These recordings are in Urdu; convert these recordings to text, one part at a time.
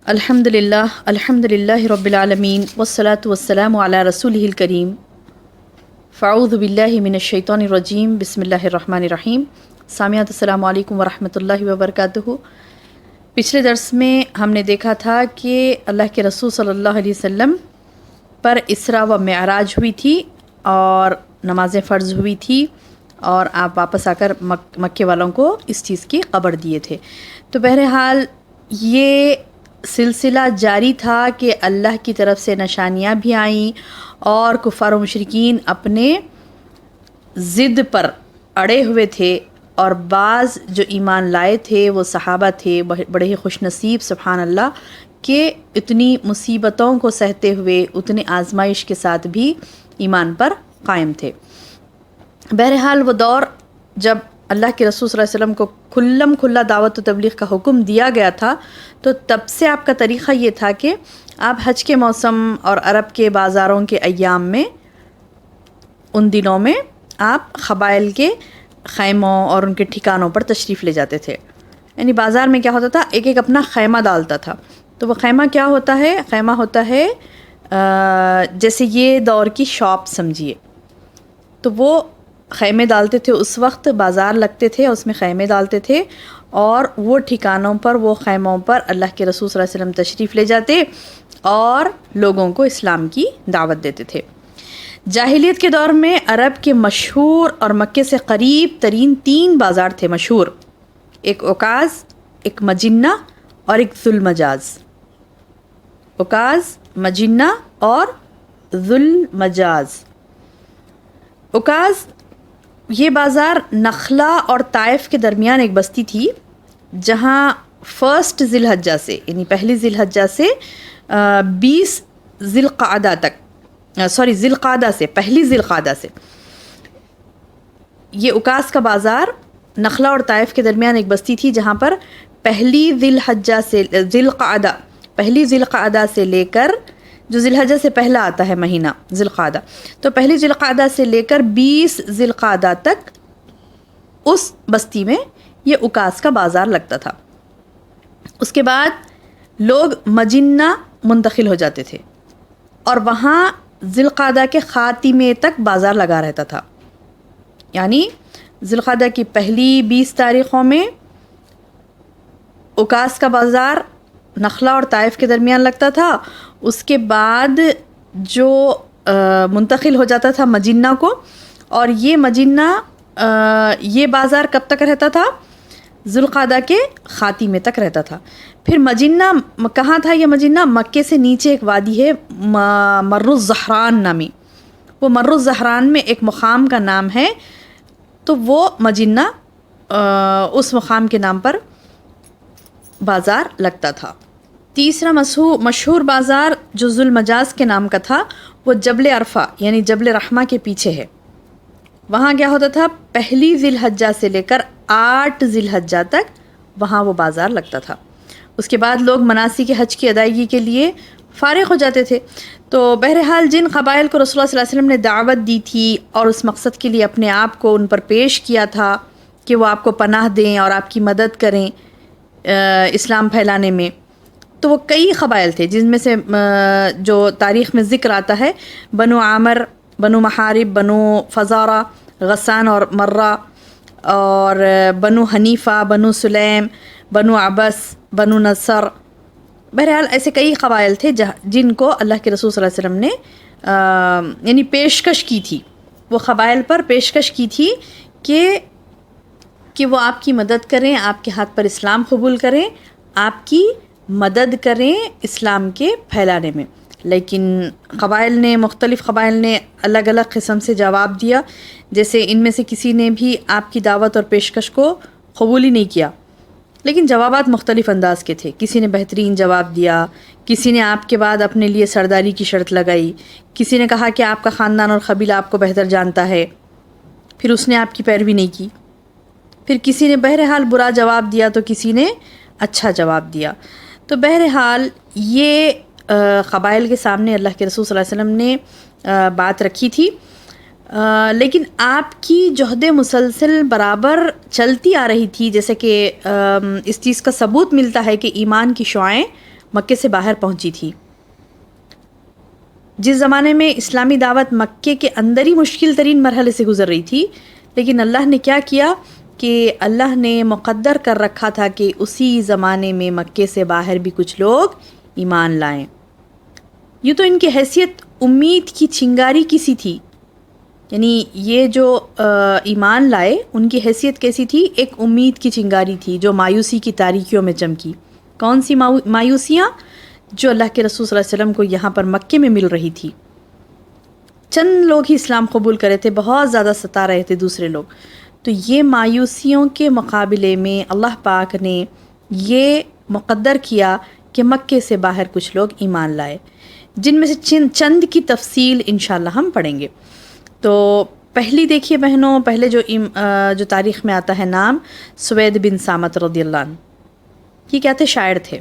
الحمد للہ رب العالمین والصلاة والسلام علی رسولہ الکریم فاعوذ باللہ من الشیطان الرجیم بسم اللہ الرحمن الرحیم. سامعات السلام علیکم ورحمۃ اللہ وبرکاتہ. پچھلے درس میں ہم نے دیکھا تھا کہ اللہ کے رسول صلی اللہ علیہ وسلم پر اسراء و معراج ہوئی تھی اور نمازیں فرض ہوئی تھی اور آپ واپس آ کر مکے والوں کو اس چیز کی خبر دیے تھے. تو بہرحال یہ سلسلہ جاری تھا کہ اللہ کی طرف سے نشانیاں بھی آئیں اور کفار و مشرکین اپنے ضد پر اڑے ہوئے تھے، اور بعض جو ایمان لائے تھے وہ صحابہ تھے بڑے ہی خوش نصیب سبحان اللہ کہ اتنی مصیبتوں کو سہتے ہوئے اتنے آزمائش کے ساتھ بھی ایمان پر قائم تھے. بہرحال وہ دور جب اللہ کے رسول صلی اللہ علیہ وسلم کو کھلا دعوت و تبلیغ کا حکم دیا گیا تھا، تو تب سے آپ کا طریقہ یہ تھا کہ آپ حج کے موسم اور عرب کے بازاروں کے ایام میں ان دنوں میں آپ قبائل کے خیموں اور ان کے ٹھکانوں پر تشریف لے جاتے تھے. یعنی بازار میں کیا ہوتا تھا، ایک ایک اپنا خیمہ ڈالتا تھا. تو وہ خیمہ کیا ہوتا ہے؟ خیمہ ہوتا ہے جیسے یہ دور کی شاپ سمجھیے. تو وہ خیمے ڈالتے تھے، اس وقت بازار لگتے تھے، اس میں خیمے ڈالتے تھے اور وہ ٹھکانوں پر وہ خیموں پر اللہ کے رسول صلی اللہ علیہ وسلم تشریف لے جاتے اور لوگوں کو اسلام کی دعوت دیتے تھے. جاہلیت کے دور میں عرب کے مشہور اور مکے سے قریب ترین 3 بازار تھے مشہور، ایک عکاظ، ایک مجنہ اور ایک ذوالمجاز. عکاظ، مجنہ اور ذوالمجاز. عکاظ یہ بازار نخلا اور طائف کے درمیان ایک بستی تھی جہاں فرسٹ ذی الحجہ سے یعنی پہلی ذی الحجہ سے 20 ذی القعدہ تک ذی القعدہ سے پہلی ذی القعدہ سے یہ عکاظ کا بازار نخلا اور طائف کے درمیان ایک بستی تھی جہاں پر پہلی ذی الحجہ سے پہلی ذی القعدہ سے لے کر جو ذی الحجہ سے پہلا آتا ہے مہینہ ذی القعدہ، تو پہلی ذی القعدہ سے لے کر 20 ذی القعدہ تک اس بستی میں یہ عکاظ کا بازار لگتا تھا. اس کے بعد لوگ مجنہ منتقل ہو جاتے تھے اور وہاں ذی القعدہ کے خاتمے تک بازار لگا رہتا تھا. یعنی ذی القعدہ کی پہلی 20 تاریخوں میں عکاظ کا بازار نخلا اور طائف کے درمیان لگتا تھا. اس کے بعد جو منتقل ہو جاتا تھا مجنہ کو، اور یہ مجنہ یہ بازار کب تک رہتا تھا؟ ذی القعدہ کے خاتمے تک رہتا تھا. پھر مجنہ کہاں تھا؟ یہ مجنہ مکے سے نیچے ایک وادی ہے مر الزہران نامی، وہ مر الزہران میں ایک مقام کا نام ہے. تو وہ مجنہ اس مقام کے نام پر بازار لگتا تھا. تیسرا مشہور بازار جو ذوالمجاز کے نام کا تھا وہ جبل عرفہ یعنی جبل رحمہ کے پیچھے ہے. وہاں کیا ہوتا تھا؟ پہلی ذی الحجہ سے لے کر 8 ذی الحجہ تک وہاں وہ بازار لگتا تھا. اس کے بعد لوگ مناسک حج کی ادائیگی کے لیے فارغ ہو جاتے تھے. تو بہرحال جن قبائل کو رسول اللہ صلی اللہ علیہ وسلم نے دعوت دی تھی اور اس مقصد کے لیے اپنے آپ کو ان پر پیش کیا تھا کہ وہ آپ کو پناہ دیں اور آپ کی مدد کریں اسلام پھیلانے میں، تو وہ کئی قبائل تھے جن میں سے جو تاریخ میں ذکر آتا ہے بنو عامر، بنو محارب، بنو فزارہ، غسان اور مرہ، اور بنو حنیفہ، بنو سلیم، بنو عبس، بنو نصر. بہرحال ایسے کئی قبائل تھے جن کو اللہ کے رسول صلی اللہ علیہ وسلم نے یعنی پیشکش کی تھی، وہ قبائل پر پیشکش کی تھی کہ وہ آپ کی مدد کریں، آپ کے ہاتھ پر اسلام قبول کریں، آپ کی مدد کریں اسلام کے پھیلانے میں. لیکن مختلف قبائل نے الگ الگ قسم سے جواب دیا. جیسے ان میں سے کسی نے بھی آپ کی دعوت اور پیشکش کو قبول ہی نہیں کیا، لیکن جوابات مختلف انداز کے تھے. کسی نے بہترین جواب دیا، کسی نے آپ کے بعد اپنے لیے سرداری کی شرط لگائی، کسی نے کہا کہ آپ کا خاندان اور قبیلہ آپ کو بہتر جانتا ہے، پھر اس نے آپ کی پیروی نہیں کی. پھر کسی نے بہرحال برا جواب دیا تو کسی نے اچھا جواب دیا. تو بہرحال یہ قبائل کے سامنے اللہ کے رسول صلی اللہ علیہ وسلم نے بات رکھی تھی، لیکن آپ کی جہد مسلسل برابر چلتی آ رہی تھی. جیسے کہ اس چیز کا ثبوت ملتا ہے کہ ایمان کی شعاعیں مکے سے باہر پہنچی تھی. جس زمانے میں اسلامی دعوت مکے کے اندر ہی مشکل ترین مرحلے سے گزر رہی تھی، لیکن اللہ نے کیا کیا کہ اللہ نے مقدر کر رکھا تھا کہ اسی زمانے میں مکے سے باہر بھی کچھ لوگ ایمان لائیں. یوں تو ان کی حیثیت امید کی چنگاری کسی تھی، یعنی یہ جو ایمان لائے ان کی حیثیت کیسی تھی؟ ایک امید کی چنگاری تھی جو مایوسی کی تاریکیوں میں چمکی. کون سی مایوسیاں؟ جو اللہ کے رسول صلی اللہ علیہ وسلم کو یہاں پر مکے میں مل رہی تھی. چند لوگ ہی اسلام قبول کرے تھے، بہت زیادہ ستا رہے تھے دوسرے لوگ. تو یہ مایوسیوں کے مقابلے میں اللہ پاک نے یہ مقدر کیا کہ مکے سے باہر کچھ لوگ ایمان لائے، جن میں سے چند کی تفصیل انشاءاللہ ہم پڑھیں گے. تو پہلی دیکھیے بہنوں، پہلے جو تاریخ میں آتا ہے نام سوید بن سامت رضی اللہ عنہ. یہ کیا تھے؟ شاعر تھے،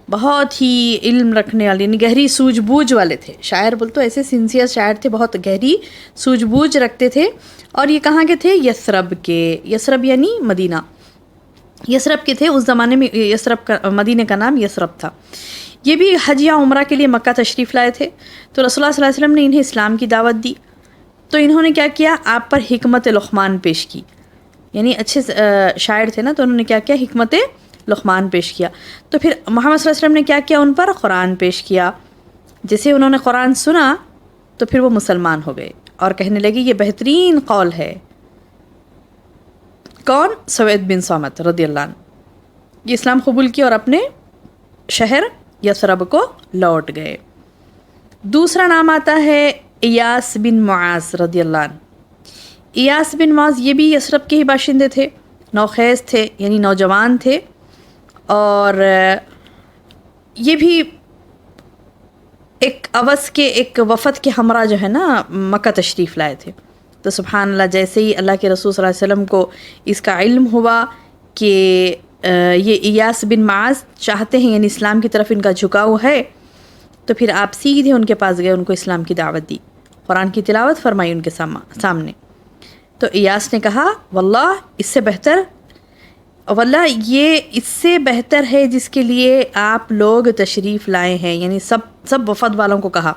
بہت ہی علم رکھنے والے، یعنی گہری سوجھ بوجھ والے تھے. شاعر بول تو ایسے سنسیئر شاعر تھے، بہت گہری سوجھ بوجھ رکھتے تھے. اور یہ کہاں کے تھے؟ یثرب کے. یثرب یعنی مدینہ. یثرب کے تھے اس زمانے میں. یثرب کا مدینہ کا نام یثرب تھا. یہ بھی حج یا عمرہ کے لیے مکہ تشریف لائے تھے. تو رسول اللہ صلی اللہ علیہ وسلم نے انہیں اسلام کی دعوت دی. تو انہوں نے کیا کیا؟ آپ پر حکمت لقمان پیش کی. یعنی اچھے شاعر تھے نا، تو انہوں نے کیا کیا؟ حکمت لقمان پیش کیا. تو پھر محمد صلی اللہ علیہ وسلم نے کیا کیا؟ ان پر قرآن پیش کیا. جیسے انہوں نے قرآن سنا تو پھر وہ مسلمان ہو گئے اور کہنے لگے یہ بہترین قول ہے. کون؟ سوید بن سامت رضی اللہ عنہ. یہ اسلام قبول کیا اور اپنے شہر یثرب کو لوٹ گئے. دوسرا نام آتا ہے ایاس بن معاذ رضی اللہ عنہ. ایاس بن معاذ یہ بھی یثرب کے ہی باشندے تھے، نوخیز تھے، یعنی نوجوان تھے. اور یہ بھی ایک اوس کے ایک وفد کے ہمراہ جو ہے نا مکہ تشریف لائے تھے. تو سبحان اللہ، جیسے ہی اللہ کے رسول صلی اللہ علیہ وسلم کو اس کا علم ہوا کہ یہ ایاس بن معاذ چاہتے ہیں، یعنی اسلام کی طرف ان کا جھکاؤ ہے، تو پھر آپ سیدھے ان کے پاس گئے، ان کو اسلام کی دعوت دی، قرآن کی تلاوت فرمائی ان کے سامنے. تو ایاس نے کہا واللہ یہ اس سے بہتر ہے جس کے لیے آپ لوگ تشریف لائے ہیں. یعنی سب وفد والوں کو کہا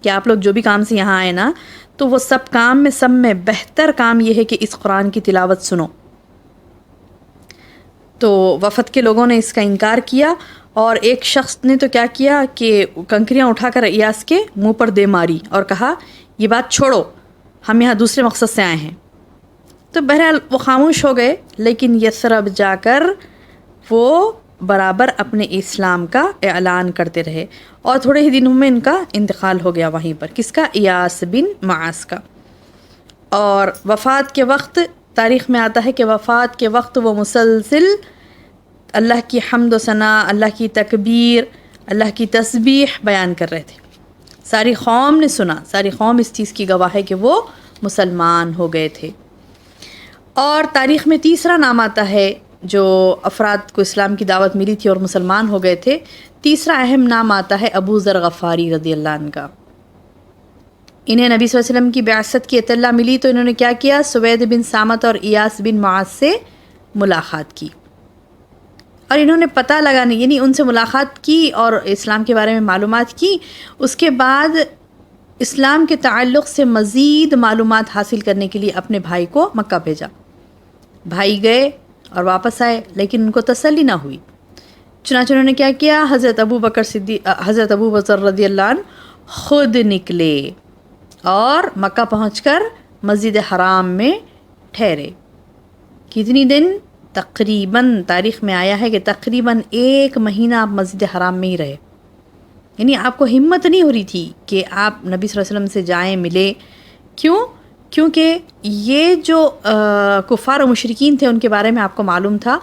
کہ آپ لوگ جو بھی کام سے یہاں آئے نا، تو وہ سب کام میں سب میں بہتر کام یہ ہے کہ اس قرآن کی تلاوت سنو. تو وفد کے لوگوں نے اس کا انکار کیا، اور ایک شخص نے تو کیا کیا کہ کنکریاں اٹھا کر ایاس کے منہ پر دے ماری اور کہا یہ بات چھوڑو، ہم یہاں دوسرے مقصد سے آئے ہیں. تو بہرحال وہ خاموش ہو گئے، لیکن یثرب جا کر وہ برابر اپنے اسلام کا اعلان کرتے رہے. اور تھوڑے ہی دنوں میں ان کا انتقال ہو گیا وہیں پر. کس کا؟ ایاس بن معاذ کا. اور وفات کے وقت تاریخ میں آتا ہے کہ وفات کے وقت وہ مسلسل اللہ کی حمد و ثنا، اللہ کی تکبیر، اللہ کی تسبیح بیان کر رہے تھے. ساری قوم نے سنا، ساری قوم اس چیز کی گواہ ہے کہ وہ مسلمان ہو گئے تھے. اور تاریخ میں تیسرا نام آتا ہے جو افراد کو اسلام کی دعوت ملی تھی اور مسلمان ہو گئے تھے. تیسرا اہم نام آتا ہے ابو ذر غفاری رضی اللہ عنہ کا. انہیں نبی صلی اللہ علیہ وسلم کی بعثت کی اطلاع ملی تو انہوں نے کیا کیا؟ سوید بن سامت اور ایاس بن معاذ سے ملاقات کی، اور انہوں نے پتہ لگانے، یعنی ان سے ملاقات کی اور اسلام کے بارے میں معلومات کی. اس کے بعد اسلام کے تعلق سے مزید معلومات حاصل کرنے کے لیے اپنے بھائی کو مکہ بھیجا. بھائی گئے اور واپس آئے، لیکن ان کو تسلی نہ ہوئی. چنانچہ انہوں نے کیا کیا؟ حضرت ابو بکر رضی اللہ عنہ خود نکلے اور مکہ پہنچ کر مسجد حرام میں ٹھہرے. کتنی دن؟ تقریباً تاریخ میں آیا ہے کہ تقریباً 1 مہینہ آپ مسجد حرام میں ہی رہے. یعنی آپ کو ہمت نہیں ہو رہی تھی کہ آپ نبی صلی اللہ علیہ وسلم سے جائیں، ملے. کیوں؟ کیونکہ یہ جو کفار و مشرکین تھے ان کے بارے میں آپ کو معلوم تھا،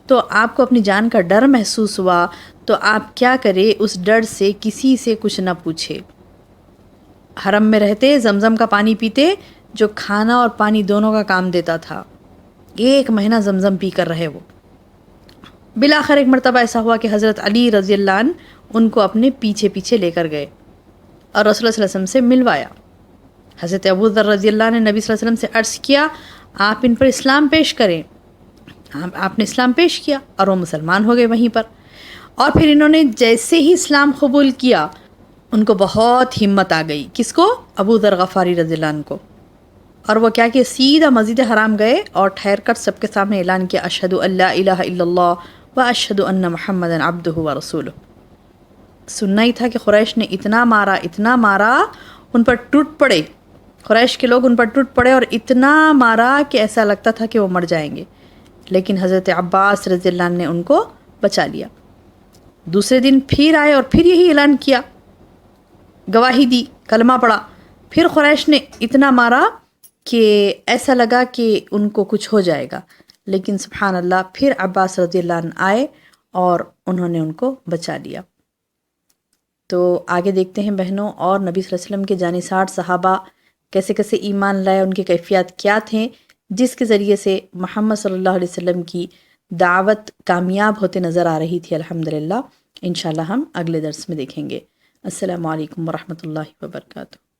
تو آپ کو اپنی جان کا ڈر محسوس ہوا. تو آپ کیا کرے؟ اس ڈر سے کسی سے کچھ نہ پوچھے. حرم میں رہتے، زمزم کا پانی پیتے جو کھانا اور پانی دونوں کا کام دیتا تھا. 1 مہینہ زمزم پی کر رہے وہ. بالآخر ایک مرتبہ ایسا ہوا کہ حضرت علی رضی اللہ عنہ ان کو اپنے پیچھے پیچھے لے کر گئے اور رسول اللہ صلی اللہ علیہ وسلم سے ملوایا. حضرت ابو ذر رضی اللہ عنہ نے نبی صلی اللہ علیہ وسلم سے عرض کیا آپ ان پر اسلام پیش کریں. آپ نے اسلام پیش کیا اور وہ مسلمان ہو گئے وہیں پر. اور پھر انہوں نے جیسے ہی اسلام قبول کیا ان کو بہت ہمت آ گئی. کس کو؟ ابو ذر غفاری رضی اللہ عنہ کو. اور وہ کیا کہ سیدھا مسجد حرام گئے اور ٹھہر کر سب کے سامنے اعلان کیا اشہد ان لا الہ الا اللہ و اشہد ان محمد عبدہ و رسولہ. سننا ہی تھا کہ قریش نے اتنا مارا ان پر ٹوٹ پڑے، قریش کے لوگ ان پر ٹوٹ پڑے اور اتنا مارا کہ ایسا لگتا تھا کہ وہ مر جائیں گے، لیکن حضرت عباس رضی اللہ عنہ نے ان کو بچا لیا. دوسرے دن پھر آئے اور پھر یہی اعلان کیا، گواہی دی، کلمہ پڑھا. پھر قریش نے اتنا مارا کہ ایسا لگا کہ ان کو کچھ ہو جائے گا، لیکن سبحان اللہ پھر عباس رضی اللہ عنہ آئے اور انہوں نے ان کو بچا لیا. تو آگے دیکھتے ہیں بہنوں، اور نبی صلی اللہ علیہ وسلم کے جانثار صحابہ کیسے کیسے ایمان لائے، ان کے کیفیات کیا تھے جس کے ذریعے سے محمد صلی اللہ علیہ وسلم کی دعوت کامیاب ہوتے نظر آ رہی تھی. الحمدللہ انشاءاللہ ہم اگلے درس میں دیکھیں گے. السلام علیکم ورحمۃ اللہ وبرکاتہ.